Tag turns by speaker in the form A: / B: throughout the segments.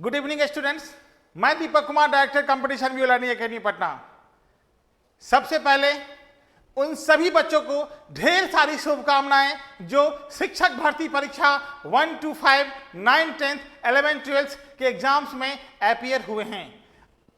A: Good evening students, मैं Deepak Kumar, director competition view learning academy Patna. सबसे पहले उन सभी बच्चों को ढेर सारी शुभकामनाएं जो शिक्षक भर्ती परीक्षा 1 to 5, 9, 10, 11, 12 के एग्जाम्स में अपीयर हुए हैं।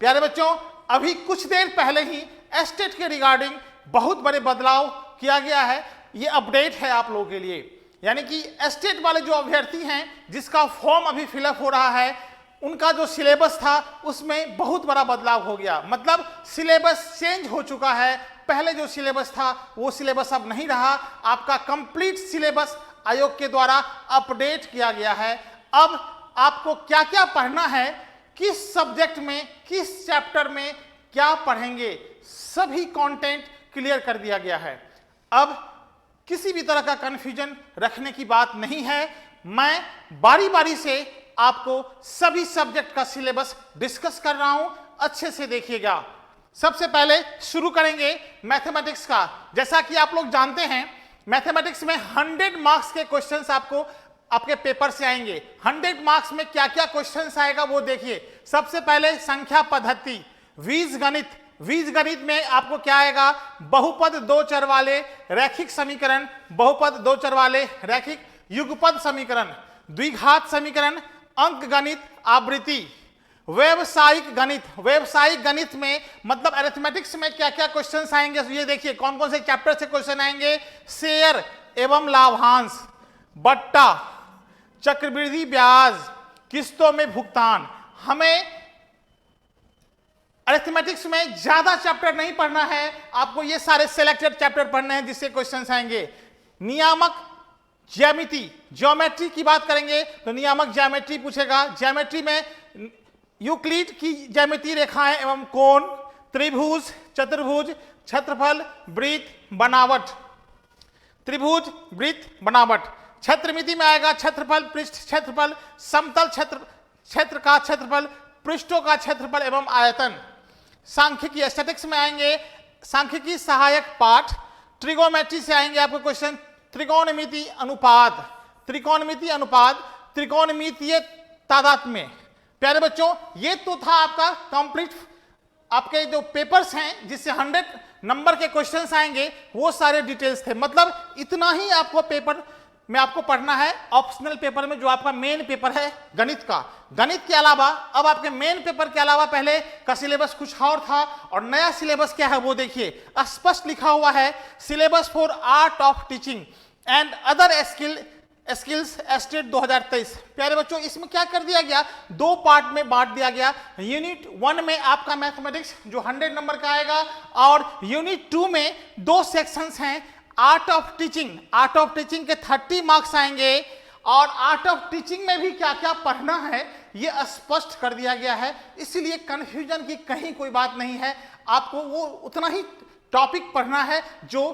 A: प्यारे बच्चों, अभी कुछ देर पहले ही एस्टेट के रिगार्डिंग बहुत बड़े बदलाव किया गया है। ये अपडेट है आप लोगों के लिए, यानी कि एस्टेट वाले जो अभ्यर्थी हैं जिसका फॉर्म अभी फिलअप हो रहा है, उनका जो सिलेबस था उसमें बहुत बड़ा बदलाव हो गया। मतलब सिलेबस चेंज हो चुका है। पहले जो सिलेबस था वो सिलेबस अब नहीं रहा। आपका कंप्लीट सिलेबस आयोग के द्वारा अपडेट किया गया है। अब आपको क्या क्या पढ़ना है, किस सब्जेक्ट में, किस चैप्टर में क्या पढ़ेंगे, सभी कंटेंट क्लियर कर दिया गया है। अब किसी भी तरह का कंफ्यूजन रखने की बात नहीं है। मैं बारी बारी से आपको सभी सब्जेक्ट का सिलेबस डिस्कस कर रहा हूं, अच्छे से देखिएगा। सबसे पहले शुरू करेंगे मैथमेटिक्स का। जैसा कि आप लोग जानते हैं, मैथमेटिक्स में 100 मार्क्स के क्वेश्चंस आपको आपके पेपर से आएंगे। 100 मार्क्स में क्या क्या क्वेश्चंस आएगा वो देखिए। सबसे पहले संख्या पद्धति, बीजगणित। बीजगणित में आपको क्या आएगा? बहुपद दो चर वाले रैखिक समीकरण, बहुपद दो चर वाले रैखिक युगपद समीकरण, द्विघात समीकरण, अंक गणित, आवृत्ति, व्यवसायिक गणित। व्यवसायिक गणित में मतलब अरिथमेटिक्स में क्या क्या क्वेश्चंस आएंगे ये देखिए। कौन कौन से चैप्टर से क्वेश्चन आएंगे? शेयर एवं लाभांश, बट्टा, चक्रवृद्धि ब्याज, किस्तों में भुगतान। हमें अरिथमेटिक्स में ज्यादा चैप्टर नहीं पढ़ना है, आपको ये सारे सिलेक्टेड चैप्टर पढ़ने हैं जिससे क्वेश्चंस आएंगे। नियामक ज्यामिति, ज्योमेट्री की बात करेंगे तो नियामक ज्योमेट्री पूछेगा। ज्योमेट्री में यूक्लिड की ज्यामितीय रेखाएं एवं कोण, त्रिभुज, चतुर्भुज, क्षेत्रफल, वृत्त, बनावट। त्रिभुज, वृत्त, बनावट। क्षेत्रमिति में आएगा क्षेत्रफल, पृष्ठ क्षेत्रफल, समतल क्षेत्र का क्षेत्रफल, पृष्ठों का क्षेत्रफल एवं आयतन। सांख्यिकी एस्थेटिक्स में आएंगे सांख्यिकी सहायक पाठ। ट्रिगोमेट्री से आएंगे आपको क्वेश्चन, त्रिकोणमिति अनुपात, त्रिकोणमिति अनुपात, त्रिकोणमितीय तादात्म्य। प्यारे बच्चों, ये तो था आपका कंप्लीट आपके जो पेपर्स हैं जिससे 100 नंबर के क्वेश्चंस आएंगे, वो सारे डिटेल्स थे। मतलब इतना ही आपको पेपर में आपको पढ़ना है। ऑप्शनल पेपर में जो आपका मेन पेपर है गणित का, गणित के अलावा अब आपके मेन पेपर के अलावा पहले का सिलेबस कुछ और था और नया सिलेबस क्या है वो देखिए। स्पष्ट लिखा हुआ है, syllabus for art of teaching and other skills estate 2023। प्यारे बच्चों, इसमें क्या कर दिया गया? दो पार्ट में बांट दिया गया। यूनिट 1 में आपका मैथमेटिक्स जो 100 नंबर का आएगा और यूनिट 2 में दो सेक्शंस हैं। Art of teaching, art of teaching के 30 मार्क्स आएंगे और आर्ट ऑफ टीचिंग में भी क्या क्या पढ़ना है ये स्पष्ट कर दिया गया है। इसलिए कंफ्यूजन की कहीं कोई बात नहीं है। आपको वो उतना ही टॉपिक पढ़ना है जो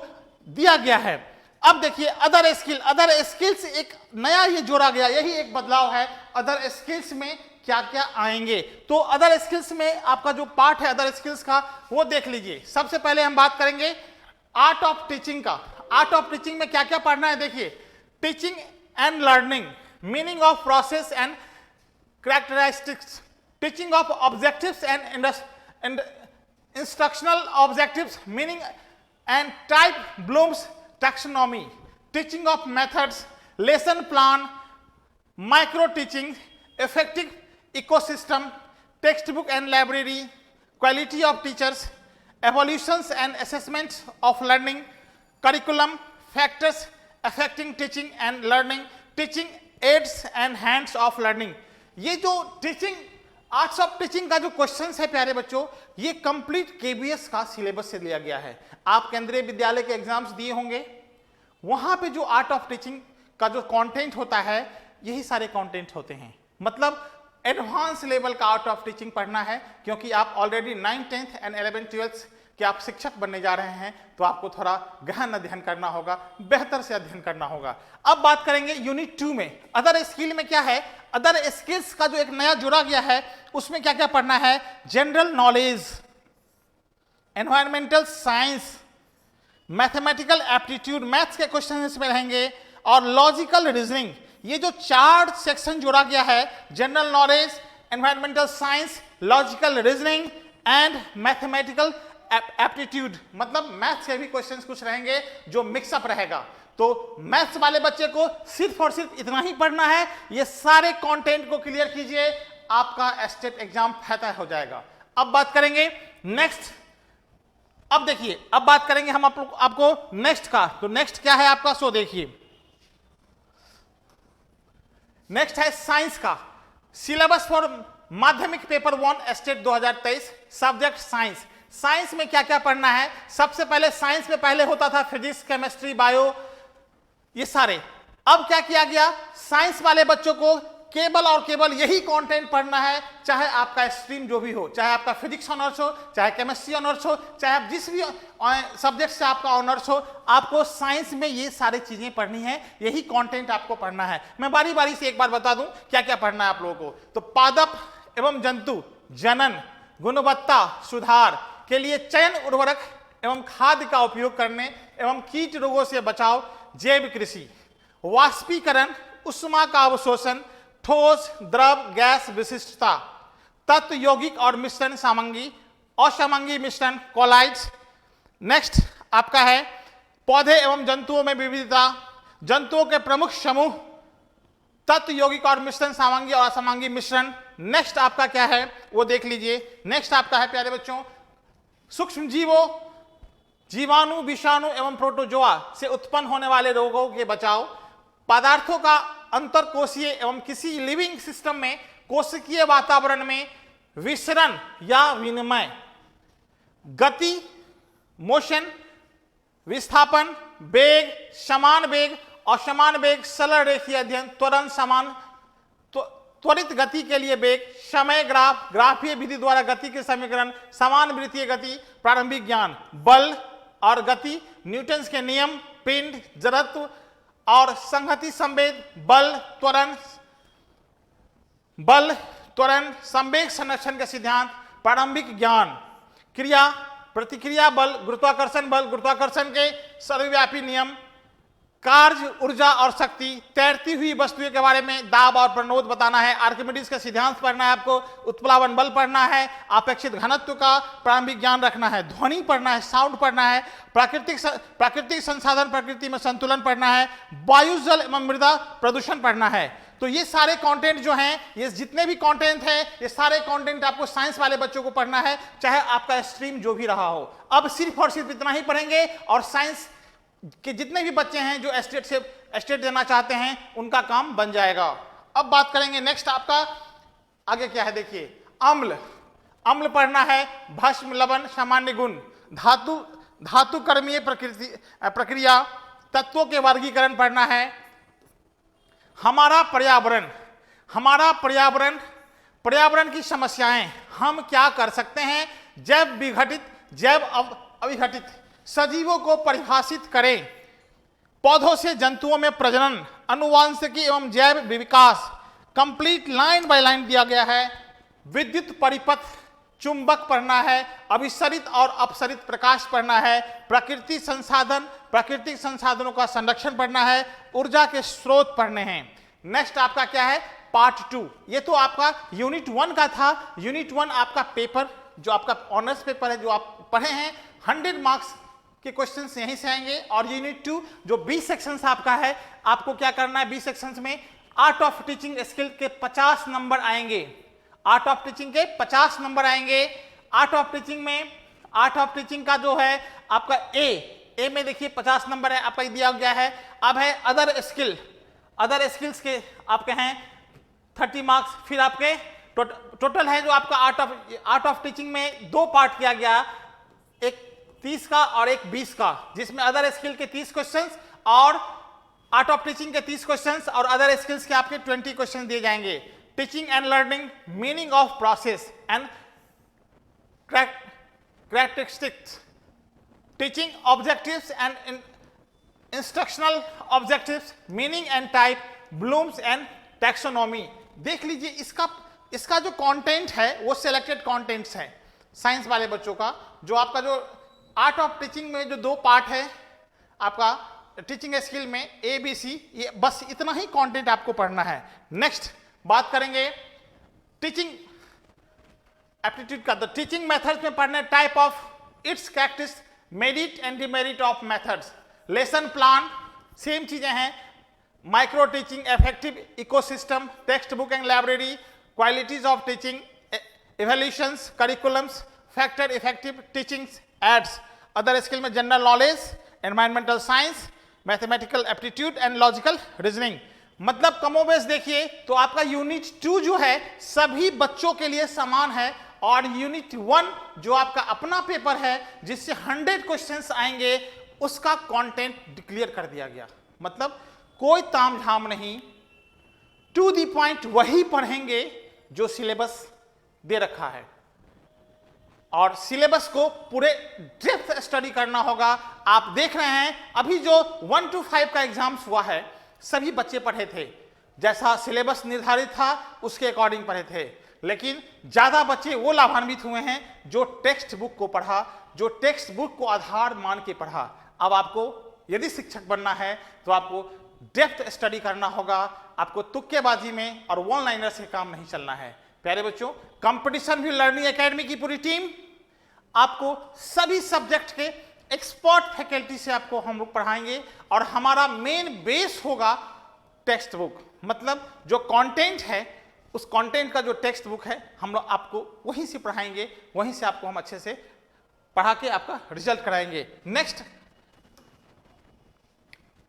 A: दिया गया है। अब देखिए अदर स्किल, अदर स्किल्स एक नया ये जोड़ा गया, यही एक बदलाव है। अदर स्किल्स में क्या क्या आएंगे तो अदर स्किल्स में आपका जो पार्ट है अदर स्किल्स का वो देख लीजिए। सबसे पहले हम बात करेंगे आर्ट ऑफ टीचिंग का। आर्ट ऑफ टीचिंग में क्या क्या पढ़ना है देखिए। Teaching and learning, meaning of process and characteristics, teaching of objectives and instructional objectives, meaning and type Bloom's taxonomy, teaching of methods, lesson plan, micro teaching, effective ecosystem, text book and library, quality of teachers, evaluations and assessments of learning, curriculum, factors affecting teaching and learning, teaching aids and hands of learning। ये जो teaching, arts of teaching का जो questions है प्यारे बच्चों, ये complete KBS का syllabus से लिया गया है। आप केंद्रीय विद्यालय के एग्जाम्स दिए होंगे, वहां पे जो आर्ट ऑफ टीचिंग का जो कंटेंट होता है यही सारे कंटेंट होते हैं। मतलब एडवांस लेवल का आर्ट ऑफ टीचिंग पढ़ना है, क्योंकि आप ऑलरेडी 9, 10 एंड 11, 12 के आप शिक्षक बनने जा रहे हैं, तो आपको थोड़ा गहन अध्ययन करना होगा, बेहतर से अध्ययन करना होगा। अब बात करेंगे यूनिट 2 में अदर स्किल में क्या है। अदर स्किल्स का जो एक नया जोड़ा गया है उसमें क्या क्या पढ़ना है? General knowledge, environmental science, mathematical aptitude, maths के क्वेश्चन इसमें रहेंगे और लॉजिकल रीजनिंग। ये जो 4 सेक्शन जोड़ा गया है, general knowledge, environmental science, logical reasoning and mathematical aptitude, मतलब मैथ्स के भी क्वेश्चंस कुछ रहेंगे जो मिक्सअप रहेगा। तो मैथ्स वाले बच्चे को सिर्फ और सिर्फ इतना ही पढ़ना है, ये सारे कंटेंट को क्लियर कीजिए, आपका स्टेट एग्जाम फतह हो जाएगा। अब बात करेंगे नेक्स्ट, अब देखिए अब बात करेंगे हम आपको नेक्स्ट का। तो नेक्स्ट क्या है आपका, सो देखिए नेक्स्ट है साइंस का सिलेबस फॉर माध्यमिक paper 1 state 2023, subject science. Science में क्या क्या पढ़ना है, सबसे पहले साइंस में पहले होता था फिजिक्स, केमिस्ट्री, बायो, ये सारे। अब क्या किया गया, साइंस वाले बच्चों को केवल और केवल यही कंटेंट पढ़ना है, चाहे आपका स्ट्रीम जो भी हो, चाहे आपका फिजिक्स ऑनर्स हो, चाहे केमिस्ट्री ऑनर्स हो, चाहे आप जिस भी सब्जेक्ट से आपका ऑनर्स हो, आपको साइंस में ये सारी चीजें पढ़नी है, यही कंटेंट आपको पढ़ना है। मैं बारी बारी से एक बार बता दूं क्या क्या पढ़ना है आप लोगों को। तो पादप एवं जंतु जनन, गुणवत्ता सुधार के लिए चयन, उर्वरक एवं खाद्य का उपयोग करने एवं कीट रोगों से बचाव, जैव कृषि, वाष्पीकरण, उष्मा का अवशोषण, ठोस द्रव गैस विशिष्टता, तत्व यौगिक और मिश्रण सामंगी, असामंगी मिश्रण, कोलाइड्स। नेक्स्ट आपका है पौधे एवं जंतुओं में विविधता, जंतुओं के प्रमुख समूह, तत्व यौगिक और मिश्रण सामंगी और असामंगी मिश्रण। नेक्स्ट आपका क्या है वो देख लीजिए। नेक्स्ट आपका है प्यारे बच्चों सूक्ष्म जीवों, जीवाणु, विषाणु एवं प्रोटोजोआ से उत्पन्न होने वाले रोगों के बचाव, पदार्थों का अंतरकोशीय एवं किसी लिविंग सिस्टम में कोशिकीय वातावरण में विसरण या विनिमय, गति मोशन, विस्थापन, वेग, समान वेग, असमान वेग, सरल रेखीय अध्ययन, त्वरण समान त्वरित गति के लिए वेग, समय ग्राफ, ग्राफीय विधि द्वारा गति के समीकरण, समान वृत्तीय गति, प्रारंभिक ज्ञान, बल और गति, न्यूटन के नियम, पिंड, जड़त्व और संहति संवेद, बल त्वरण संवेग संरक्षण के सिद्धांत, प्रारंभिक ज्ञान, क्रिया प्रतिक्रिया बल, गुरुत्वाकर्षण के सर्वव्यापी नियम, कार्य, ऊर्जा और शक्ति, तैरती हुई वस्तुओं के बारे में दाब और प्रणोद बताना है, आर्किमिडीज का सिद्धांत पढ़ना है आपको, उत्प्लावन बल पढ़ना है, अपेक्षित घनत्व का प्रारंभिक ज्ञान रखना है, ध्वनि पढ़ना है, साउंड पढ़ना है, प्राकृतिक संसाधन प्रकृति में संतुलन पढ़ना है, वायु जल एवं मृदा प्रदूषण पढ़ना है। तो ये सारे कंटेंट जो हैं, ये जितने भी कंटेंट हैं, ये सारे कंटेंट आपको साइंस वाले बच्चों को पढ़ना है, चाहे आपका स्ट्रीम जो भी रहा हो। अब सिर्फ और सिर्फ इतना ही पढ़ेंगे और साइंस कि जितने भी बच्चे हैं जो स्टेट देना चाहते हैं उनका काम बन जाएगा। अब बात करेंगे नेक्स्ट आपका आगे क्या है, देखिए अम्ल पढ़ना है, भस्म, लवण, सामान्य गुण, धातु कर्मीय प्रक्रिया, तत्वों के वर्गीकरण पढ़ना है, हमारा पर्यावरण की समस्याएं, हम क्या कर सकते हैं, जैव विघटित, जैव अविघटित सजीवों को परिभाषित करें, पौधों से जंतुओं में प्रजनन, अनुवांशिकी एवं जैव विकास, कंप्लीट लाइन बाय लाइन दिया गया है, विद्युत परिपथ, चुंबक पढ़ना है, अभिसरित और अपसरित प्रकाश पढ़ना है, प्राकृतिक संसाधनों का संरक्षण पढ़ना है, ऊर्जा के स्रोत पढ़ने हैं। नेक्स्ट आपका क्या है, पार्ट 2। ये तो आपका यूनिट 1 का था। यूनिट 1 आपका पेपर जो आपका ऑनर्स पेपर है जो आप पढ़े हैं, 100 मार्क्स के क्वेश्चंस यहीं से आएंगे। और यूनिट 2 जो 20 सेक्शंस आपका है, आपको क्या करना है, 20 सेक्शंस में आर्ट ऑफ टीचिंग स्किल के 50 नंबर आएंगे। आर्ट ऑफ टीचिंग के 50 नंबर आएंगे। आर्ट ऑफ टीचिंग का जो है आपका ए में देखिए 50 नंबर है आपका दिया गया है। अब है अदर स्किल्स के आपके हैं 30 मार्क्स। फिर आपके टोटल है जो आपका आर्ट ऑफ टीचिंग में 2 पार्ट किया गया, एक 30 का और एक 20 का, जिसमें अदर स्किल के 30 क्वेश्चंस और आर्ट ऑफ टीचिंग के 30 क्वेश्चंस और अदर स्किल्स के आपके 20 क्वेश्चन दिए जाएंगे। Teaching and learning, meaning of process and characteristics, teaching objectives and instructional objectives, meaning and type, Bloom's and taxonomy. देख लीजिए इसका जो कंटेंट है वो सिलेक्टेड कंटेंट्स है साइंस वाले बच्चों का। जो आपका जो आर्ट ऑफ टीचिंग में जो 2 पार्ट है आपका टीचिंग स्किल में ABC, ये बस इतना ही कंटेंट आपको पढ़ना है। नेक्स्ट बात करेंगे टीचिंग एप्टीट्यूड का द टीचिंग मेथड्स में पढ़ने type of its characteristic merit and demerit of methods. Lesson plan same चीजें हैं, micro teaching, effective ecosystem, text book and library, qualities of teaching, evaluations, curriculums, factor effective teaching aids, other skill में general knowledge, environmental science, mathematical aptitude and logical reasoning. मतलब कमोबेश देखिए तो आपका unit 2 जो है सभी बच्चों के लिए समान है, और यूनिट 1 जो आपका अपना पेपर है जिससे 100 क्वेश्चंस आएंगे उसका कंटेंट डिक्लेयर कर दिया गया। मतलब कोई तामझाम नहीं, टू दी पॉइंट वही पढ़ेंगे जो सिलेबस दे रखा है, और सिलेबस को पूरे डेप्थ स्टडी करना होगा। आप देख रहे हैं अभी जो 1 to 5 का एग्जाम्स हुआ है सभी बच्चे पढ़े थे, जैसा सिलेबस निर्धारित था उसके अकॉर्डिंग पढ़े थे, लेकिन ज्यादा बच्चे वो लाभान्वित हुए हैं जो टेक्स्ट बुक को पढ़ा, जो टेक्स्ट बुक को आधार मान के पढ़ा। अब आपको यदि शिक्षक बनना है तो आपको डेप्थ स्टडी करना होगा, आपको तुक्केबाजी में और वन लाइनर से काम नहीं चलना है। प्यारे बच्चों, कंपटीशन भी लर्निंग एकेडमी की पूरी टीम आपको सभी सब्जेक्ट के एक्सपर्ट फैकल्टी से आपको हम लोग पढ़ाएंगे, और हमारा मेन बेस होगा टेक्स्ट बुक। मतलब जो कंटेंट है उस कंटेंट का जो टेक्स्ट बुक है हम लोग आपको वहीं से पढ़ाएंगे, वहीं से आपको हम अच्छे से पढ़ा के आपका रिजल्ट कराएंगे। Next,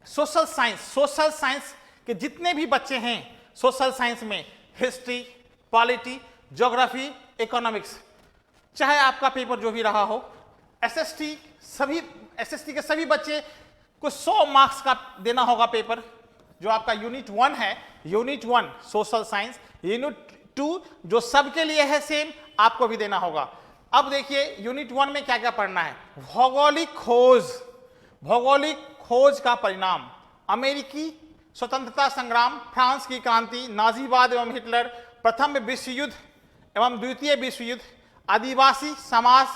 A: social science. Social science के जितने भी बच्चे हैं, सोशल साइंस में हिस्ट्री, पॉलिटी, ज्योग्राफी, इकोनॉमिक्स, चाहे आपका पेपर जो भी रहा हो, एसएसटी, सभी एसएसटी के सभी बच्चे को 100 मार्क्स का देना होगा पेपर। जो आपका यूनिट 1 है, यूनिट 1 सोशल साइंस, यूनिट 2 जो सबके लिए है सेम, आपको भी देना होगा। अब देखिए यूनिट 1 में क्या क्या पढ़ना है। भौगोलिक खोज, भौगोलिक खोज का परिणाम, अमेरिकी स्वतंत्रता संग्राम, फ्रांस की क्रांति, नाजीवाद एवं हिटलर, प्रथम विश्व युद्ध एवं द्वितीय विश्व युद्ध, आदिवासी समाज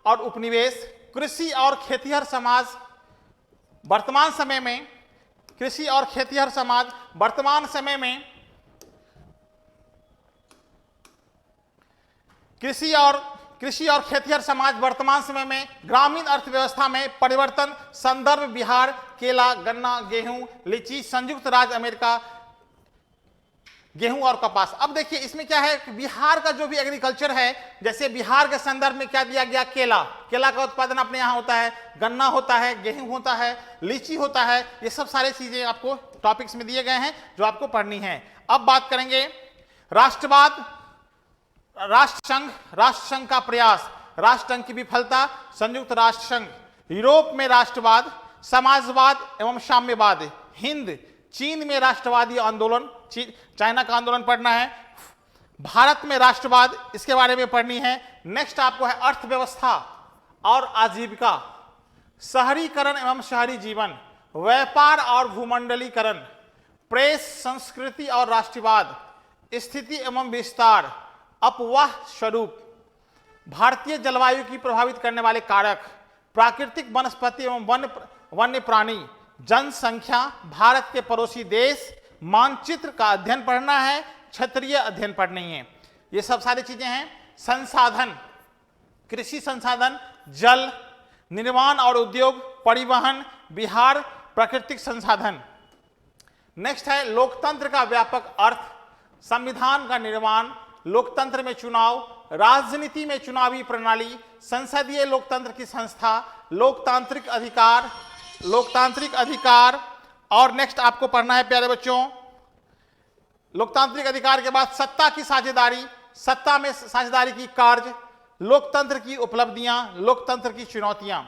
A: और उपनिवेश, कृषि और खेतिहर समाज वर्तमान समय में, कृषि और खेतिहर समाज वर्तमान समय में, कृषि और खेतिहर समाज वर्तमान समय में, ग्रामीण अर्थव्यवस्था में परिवर्तन, संदर्भ बिहार, केला, गन्ना, गेहूं, लीची, संयुक्त राज्य अमेरिका, गेहूं और कपास। अब देखिए इसमें क्या है कि बिहार का जो भी एग्रीकल्चर है, जैसे बिहार के संदर्भ में क्या दिया गया, केला, केला का उत्पादन अपने यहाँ होता है, गन्ना होता है, गेहूं होता है, लीची होता है, ये सब सारी चीजें आपको टॉपिक्स में दिए गए हैं जो आपको पढ़नी है। अब बात करेंगे राष्ट्रवाद, राष्ट्र संघ का प्रयास, राष्ट्र संघ की विफलता, संयुक्त राष्ट्र संघ, यूरोप में राष्ट्रवाद, समाजवाद एवं साम्यवाद, हिंद, चीन में राष्ट्रवादी आंदोलन, चाइना का आंदोलन पढ़ना है, भारत में राष्ट्रवाद, इसके बारे में पढ़नी है। नेक्स्ट आपको है अर्थव्यवस्था और आजीविका, शहरीकरण एवं शहरी जीवन, व्यापार और भूमंडलीकरण, प्रेस, संस्कृति और राष्ट्रवाद, स्थिति एवं विस्तार, अपवाह स्वरूप, भारतीय जलवायु की प्रभावित करने वाले कारक, प्राकृतिक वनस्पति एवं वन्य प्राणी, जनसंख्या, भारत के पड़ोसी देश, मानचित्र का अध्ययन पढ़ना है, क्षेत्रीय अध्ययन पढ़नी है। ये सब सारी चीजें हैं। संसाधन, कृषि संसाधन, जल, निर्माण और उद्योग, परिवहन, बिहार, प्राकृतिक संसाधन। नेक्स्ट है लोकतंत्र का व्यापक अर्थ, संविधान का निर्माण, लोकतंत्र में चुनाव, राजनीति में चुनावी प्रणाली, संसदीय लोकतंत्र की संस्था, लोकतांत्रिक अधिकार। और नेक्स्ट आपको पढ़ना है प्यारे बच्चों, लोकतांत्रिक अधिकार के बाद सत्ता की साझेदारी, सत्ता में साझेदारी की कार्य, लोकतंत्र की उपलब्धियां, लोकतंत्र की चुनौतियां।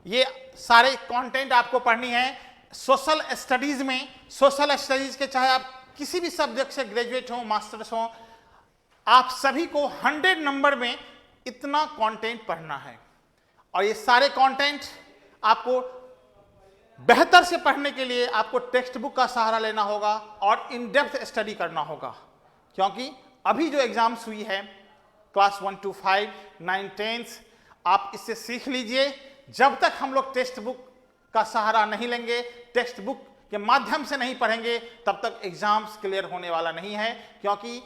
A: ये सारे कंटेंट आपको पढ़नी है सोशल स्टडीज में। सोशल स्टडीज के चाहे आप किसी भी सब्जेक्ट से ग्रेजुएट हो, मास्टर्स हो, आप सभी को 100 नंबर में इतना कंटेंट पढ़ना है, और ये सारे कंटेंट आपको बेहतर से पढ़ने के लिए आपको टेक्स्ट बुक का सहारा लेना होगा और इन डेप्थ स्टडी करना होगा। क्योंकि अभी जो एग्जाम्स हुई है क्लास 1 to 5, 9, 10, आप इससे सीख लीजिए। जब तक हम लोग टेक्स्ट बुक का सहारा नहीं लेंगे, टेक्स्ट बुक के माध्यम से नहीं पढ़ेंगे, तब तक एग्जाम्स क्लियर होने वाला नहीं है। क्योंकि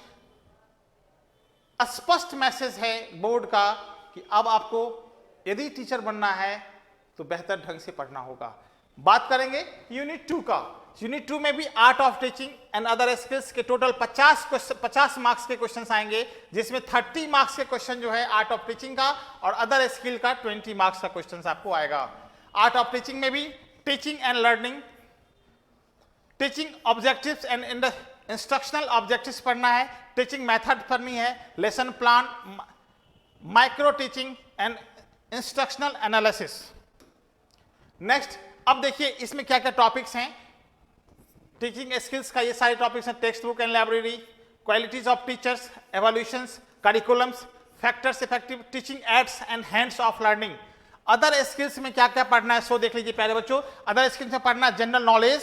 A: स्पष्ट मैसेज है बोर्ड का कि अब आपको यदि टीचर बनना है तो बेहतर ढंग से पढ़ना होगा। बात करेंगे यूनिट 2 का। यूनिट 2 में भी art of teaching and other skills के टोटल 50 मार्क्स के क्वेश्चंस आएंगे, जिसमें 30 मार्क्स के क्वेश्चन जो है आर्ट ऑफ टीचिंग का और अदर स्किल का 20 मार्क्स का क्वेश्चन आपको आएगा। आर्ट ऑफ टीचिंग में भी teaching and learning, teaching objectives and instructional objectives पढ़ना है, टीचिंग मेथड पढ़नी है, lesson plan, micro teaching and instructional analysis. Next, अब देखिए इसमें क्या क्या टॉपिक्स हैं। टीचिंग स्किल्स का ये सारे टॉपिक्स हैं, text book and library, qualities of teachers, evolutions, curriculums, factors effective teaching ads and hands of learning. Other skills में क्या क्या पढ़ना है सो देख लीजिए प्यारे बच्चों। अदर स्किल्स में पढ़ना है general knowledge,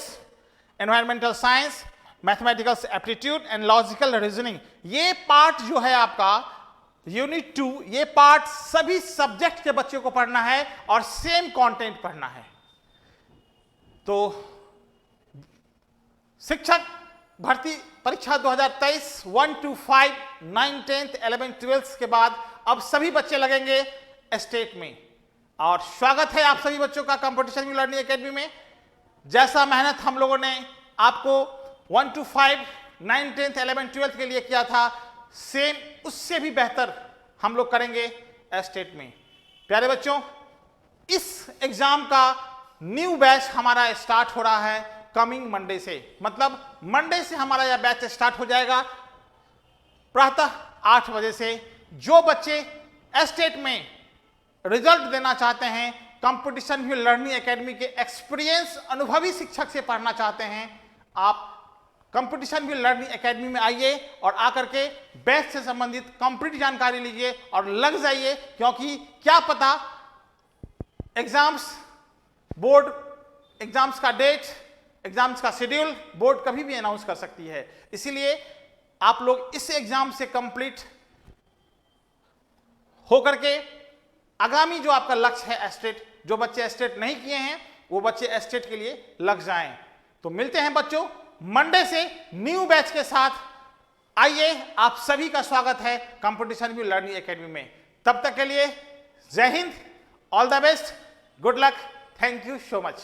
A: environmental science, mathematical aptitude and logical reasoning. ये पार्ट जो है आपका यूनिट 2, ये पार्ट सभी सब्जेक्ट के बच्चों को पढ़ना है और सेम कंटेंट पढ़ना है। तो शिक्षक भर्ती परीक्षा 2023 1 to 5 9 10th 11 12 के बाद अब सभी बच्चे लगेंगे स्टेट में। और स्वागत है आप सभी बच्चों का कंपटीशन व्यू लर्निंग एकेडमी में। जैसा मेहनत हम लोगों ने आपको 1 to 5 9 10th 11 12 के लिए किया था, सेम उससे भी बेहतर हम लोग करेंगे स्टेट में। प्यारे बच्चों, इस एग्जाम का न्यू बैच हमारा स्टार्ट हो रहा है कमिंग मंडे से, मतलब मंडे से हमारा यह बैच स्टार्ट हो जाएगा प्रातः 8 बजे से। जो बच्चे स्टेट में रिजल्ट देना चाहते हैं, कंपटीशन व्यू लर्निंग एकेडमी के एक्सपीरियंस अनुभवी शिक्षक से पढ़ना चाहते हैं, आप कंपटीशन व्यू लर्निंग एकेडमी में आइए और आकर के बैच से संबंधित कंप्लीट जानकारी लीजिए और लग जाइए, क्योंकि क्या पता एग्जाम्स, बोर्ड एग्जाम्स का डेट, एग्जाम्स का शेड्यूल बोर्ड कभी भी अनाउंस कर सकती है। इसीलिए आप लोग इस एग्जाम से कंप्लीट होकर के आगामी जो आपका लक्ष्य है स्टेट, जो बच्चे स्टेट नहीं किए हैं वो बच्चे स्टेट के लिए लग जाएं। तो मिलते हैं बच्चों मंडे से न्यू बैच के साथ। आइए, आप सभी का स्वागत है कंपटीशन व्यू लर्निंग एकेडमी में। तब तक के लिए जय Hind, all the best, good luck, thank you so much.